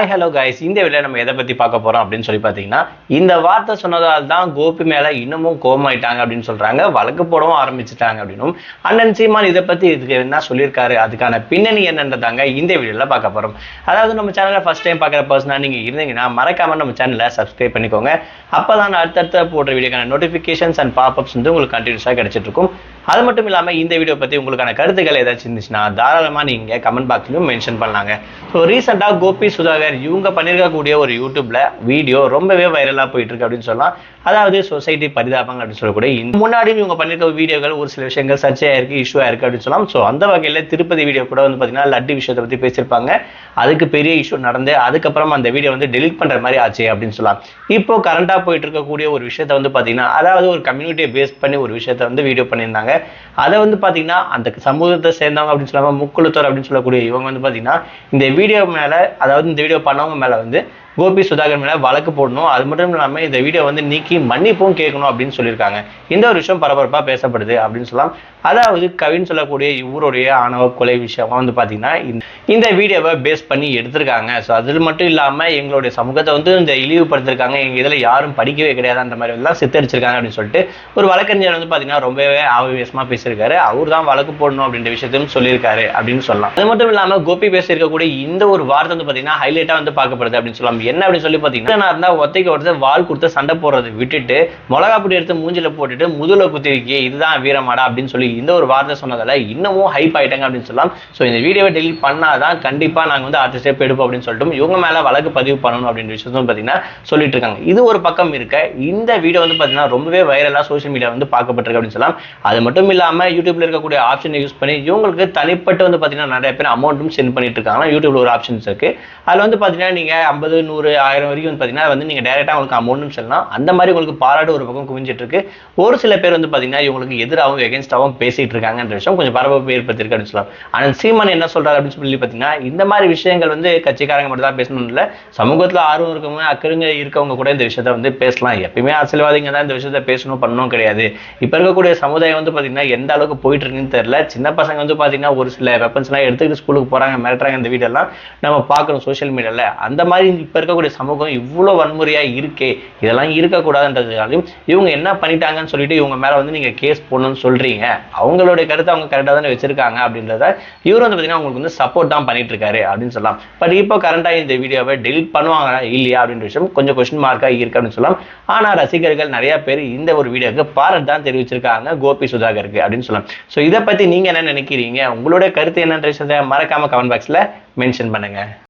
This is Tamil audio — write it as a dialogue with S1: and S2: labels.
S1: ஹாய் ஹலோ கைஸ், இந்த வீடியோல நம்ம எதை பத்தி பார்க்க போறோம் அப்படின்னு சொல்லி பார்த்தீங்கன்னா, இந்த வார்த்தை சொன்னதால் தான் கோபி மேல இன்னமும் கோபமாயிட்டாங்க அப்படின்னு சொல்றாங்க. வழக்கு போடவும் ஆரம்பிச்சுட்டாங்க அப்படின்னும் அண்ணன் சீமான் இதை பத்தி இதுக்கு என்ன சொல்லியிருக்காரு, அதுக்கான பின்னணி என்னன்றதாங்க இந்த வீடியோல பார்க்க போறோம். அதாவது நம்ம சேனலை ஃபர்ஸ்ட் டைம் பார்க்குற பர்சனா நீங்க இருந்தீங்கன்னா மறக்காம நம்ம சேனலை சப்ஸ்கிரைப் பண்ணிக்கோங்க. அப்பதான் அடுத்தடுத்த போடுற வீடியோக்கான நோட்டிஃபிகேஷன்ஸ் அண்ட் பாப்அப்ஸ் வந்து உங்களுக்கு கண்டினியூஸாக கிடைச்சிட்டு இருக்கும். அது மட்டும் இல்லாமல் இந்த வீடியோ பற்றி உங்களுக்கான கருத்துக்கள் ஏதாச்சும் இருந்துச்சுன்னா தாராளமாக நீங்கள் கமெண்ட் பாக்ஸ்லையும் மென்ஷன் பண்ணலாங்க. ஸோ ரீசெண்டாக கோபி சுதாகர் இவங்க பண்ணியிருக்கக்கூடிய ஒரு யூடியூப்ல வீடியோ ரொம்பவே வைரலாக போயிட்டு இருக்கு அப்படின்னு சொல்லலாம். அதாவது சொசைட்டி பரிதாபங்கள் அப்படின்னு சொல்லக்கூடிய முன்னாடியும் இவங்க பண்ணியிருக்க வீடியோக்கள் ஒரு சில விஷயங்கள் சர்ச்சையாக இருக்கு, இஷ்யூவாக இருக்கு அப்படின்னு சொல்லலாம். ஸோ அந்த வகையில் திருப்பதி வீடியோ கூட வந்து பார்த்தீங்கன்னா லட்டு விஷயத்தை பற்றி பேசியிருப்பாங்க. அதுக்கு பெரிய இஷ்யூ நடந்து அதுக்கப்புறம் அந்த வீடியோ வந்து டெலிட் பண்ணுற மாதிரி ஆச்சு அப்படின்னு சொல்லலாம். இப்போ கரண்டாக போயிட்டு இருக்கக்கூடிய ஒரு விஷயத்த வந்து பார்த்தீங்கன்னா, அதாவது ஒரு கம்யூனிட்டியை பேஸ் பண்ணி ஒரு விஷயத்த வந்து வீடியோ பண்ணியிருந்தாங்க. அதை வந்து பார்த்தீங்கன்னா அந்த சமூகத்தை சேர்ந்தவங்க அப்படின்னு சொல்லாம முக்குழுத்தோர் அப்படின்னு சொல்லக்கூடிய இவங்க வந்து பார்த்தீங்கன்னா இந்த வீடியோ மேலே, அதாவது இந்த வீடியோ பண்ணவங்க மேலே வந்து கோபி சுதாகர் மேல வழக்கு போடணும், அது மட்டும் இல்லாமல் இந்த வீடியோ வந்து நீக்கி மன்னிப்பும் கேட்கணும் அப்படின்னு சொல்லியிருக்காங்க. இந்த ஒரு விஷயம் பரபரப்பாக பேசப்படுது அப்படின்னு சொல்லலாம். அதாவது கவின்னு சொல்லக்கூடிய இவருடைய ஆணவ கொலை விஷயமா வந்து பார்த்தீங்கன்னா இந்த வீடியோவை பேஸ் பண்ணி எடுத்திருக்காங்க. ஸோ அதில் மட்டும் இல்லாமல் எங்களுடைய சமூகத்தை வந்து இந்த இழிவுபடுத்திருக்காங்க, எங்கள் இதில் யாரும் படிக்கவே கிடையாது அந்த மாதிரி எல்லாம் சித்தரிச்சிருக்காங்க அப்படின்னு சொல்லிட்டு ஒரு வழக்கறிஞர் வந்து பார்த்தீங்கன்னா ரொம்பவே ஆவேசமாக பேசியிருக்காரு. அவர் தான் வழக்கு போடணும் அப்படின்ற விஷயத்தையும் சொல்லியிருக்காரு அப்படின்னு சொல்லலாம். அது மட்டும் இல்லாமல் கோபி பேசியிருக்கக்கூடிய இந்த ஒரு வார்த்தை வந்து பார்த்தீங்கன்னா ஹைலைட்டாக வந்து பார்க்கப்படுது அப்படின்னு சொல்லலாம். என்ன அப்படின்னு சொல்லி பார்த்தீங்கன்னா, ஒத்தைக்கு ஒருத்தர் வால் கொடுத்து சண்டை போடுறது விட்டுட்டு மிளகா பொடி எடுத்து மூஞ்சில போட்டுட்டு முதுல குத்திருக்கே இதுதான் வீரமாடா அப்படின்னு சொல்லி இந்த ஒரு வார்த்தை சொன்னதால இன்னமும் ஹைப் ஆயிட்டாங்க அப்படின்னு சொல்லலாம். ஸோ இந்த வீடியோவை டெலிட் பண்ணாதான் கண்டிப்பா நாங்கள் வந்து அடுத்த ஸ்டெப் எடுப்போம் அப்படின்னு சொல்லிட்டு இவங்க மேல வழக்கு பதிவு பண்ணணும் அப்படின்ற விஷயத்தையும் பார்த்தீங்கன்னா சொல்லிட்டு இருக்காங்க. இது ஒரு பக்கம் இருக்க இந்த வீடியோ வந்து பார்த்தீங்கன்னா ரொம்பவே வைரலா சோஷியல் மீடியா வந்து பார்க்கப்பட்டிருக்கு அப்படின்னு சொல்லலாம். அது மட்டும் இல்லாம யூடியூப்ல இருக்கக்கூடிய ஆப்ஷனை யூஸ் பண்ணி இவங்களுக்கு தனிப்பட்டு வந்து பார்த்தீங்கன்னா நிறைய பேர் அமௌண்ட்டும் சென்ட் பண்ணிட்டு இருக்காங்க. யூடியூப்ல ஒரு ஆப்ஷன்ஸ் இருக்கு. அதுல வந்து பார்த்தீங்கன்னா நீங்க 50, 100, 1000 வரைக்கும் வந்து பார்த்தீங்கன்னா வந்து நீங்க டைரக்டா உங்களுக்கு அமௌண்ட்டும் சொல்லலாம். அந்த மாதிரி உங்களுக்கு பாராட்டு ஒரு பக்கம் குவிஞ்சிட்டு இருக்கு. ஒரு சில பேர் வந்து பார்த்தீங்கன்னா இவங்களுக்கு எதிராகவும் எகென்ஸ்டாகவும் பேசிட்டு இருக்காங்கன்ற விஷயம் கொஞ்சம் பரபரப்பு ஏற்படுத்திருக்கு அப்படின்னு சொல்லலாம். ஆனால் சீமான் என்ன சொல்றாரு அப்படின்னு சொல்லி பார்த்தீங்கன்னா, இந்த மாதிரி விஷயங்கள் வந்து கட்சிக்காரங்க மட்டும் தான் பேசணும் இல்லை, சமூகத்தில் ஆர்வம் இருக்கவங்க அக்கறைங்க இருக்கவங்க கூட இந்த விஷயத்த வந்து பேசலாம். எப்பயுமே அரசியல்வாதிங்க தான் இந்த விஷயத்த பேசணும் பண்ணணும் கிடையாது. இப்போ இருக்கக்கூடிய சமுதாயம் வந்து பார்த்தீங்கன்னா எந்த அளவுக்கு போயிட்டு இருக்குன்னு தெரியல. சின்ன பசங்க வந்து பார்த்தீங்கன்னா ஒரு சில வெப்பன்ஸ்லாம் எடுத்துக்கிட்டு ஸ்கூலுக்கு போறாங்க, மிரட்டுறாங்க. இந்த வீடியோலாம் நம்ம பார்க்குறோம் சோஷியல் மீடியாவில். அந்த மாதிரி இப்போ இருக்கக்கூடிய சமூகம் இவ்வளோ வன்முறையா இருக்கே, இதெல்லாம் இருக்கக்கூடாதுன்றதுனாலையும் இவங்க என்ன பண்ணிட்டாங்கன்னு சொல்லிட்டு இவங்க மேல வந்து நீங்க கேஸ் போடணும்னு சொல்றீங்க. அவங்களுடைய கருத்தை அவங்க கரெக்டாக தானே வச்சிருக்காங்க அப்படின்றத இவரு வந்து பார்த்தீங்கன்னா உங்களுக்கு வந்து சப்போர்ட் தான் பண்ணிட்டு இருக்காரு அப்படின்னு சொல்லலாம். பட் இப்போ கரண்டா இந்த வீடியோவை டெலிட் பண்ணுவாங்க இல்லையா அப்படின்ற விஷயம் கொஞ்சம் கொஸ்டின் மார்க்கா இருக்கு அப்படின்னு சொல்லலாம். ஆனா ரசிகர்கள் நிறைய பேர் இந்த ஒரு வீடியோக்கு பாராட்டு தான் தெரிவிச்சிருக்காங்க கோபி சுதாகருக்கு அப்படின்னு சொல்லலாம். ஸோ இதை பத்தி நீங்க என்ன நினைக்கிறீங்க, உங்களுடைய கருத்து என்னன்ற விஷயத்தை மறக்காம கமெண்ட் பாக்ஸ்ல மென்ஷன் பண்ணுங்க.